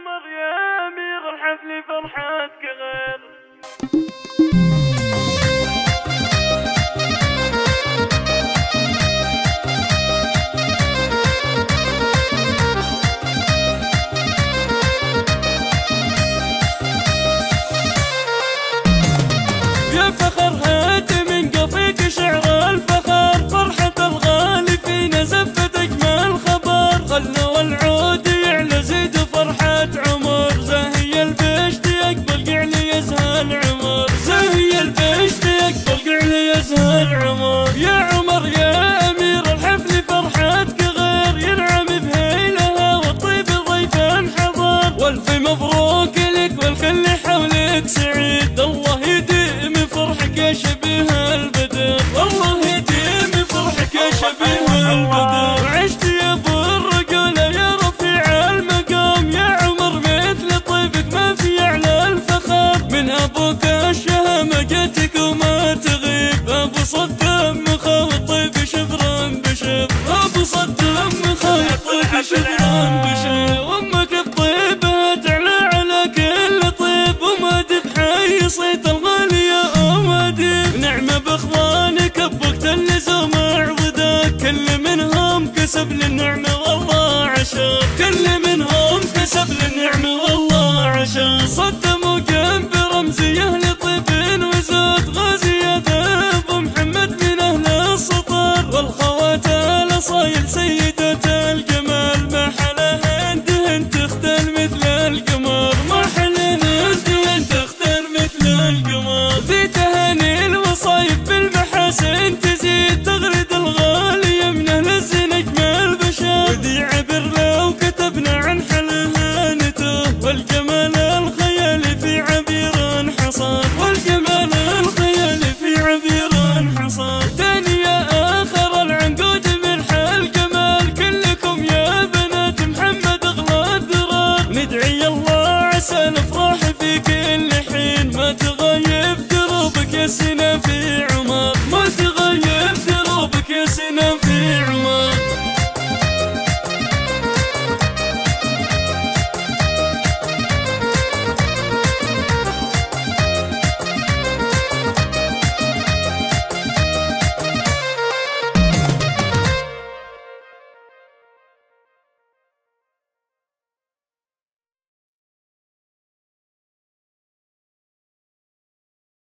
عمر يا أمير الحفل فرحتك غير. يا فخر هات من قفيك شعر الفخر، فرحة الغالي فينا زفت أجمل خبر. خلوا العود يعلى زيد فرحة عمر، زاهي البشت يقبل قعلي يزهى عمر، زاهي البشت يقبل قعلي يزهى عمر. يا عمر يا أمير الحفل فرحتك غير، ينعم بهيلها والطيب ضيفا حضر. والف مبروك لك والكل حولك سعيد، الله يديم فرحك يا شبيه البدر، الله يديم فرحك يا شبيه البدر. عشت يا ابو الرجولة يا رفيع المقام، يا عمر مثل طيبك ما في اعلى الفخر. من ابوك الشهامة جتك وما تغيب، ابو صدام خالد طيب شبرا بشب، ابو صدام خالد طيب شبرا بشب. وامك الطيبة تعلى على كل طيب، ومادب حي صيت الغالي يا أمادب. نعمة باخوانك بوقت اللزوم عضدك، كل منهم كسب للنعمة والله عشاق، كل منهم كسب للنعمة والله عشاق. صدموا جنب رمزي اهل طيب وزاد، غازي يا ذا ابو محمد من اهل السطر، والخوات الاصايل سيد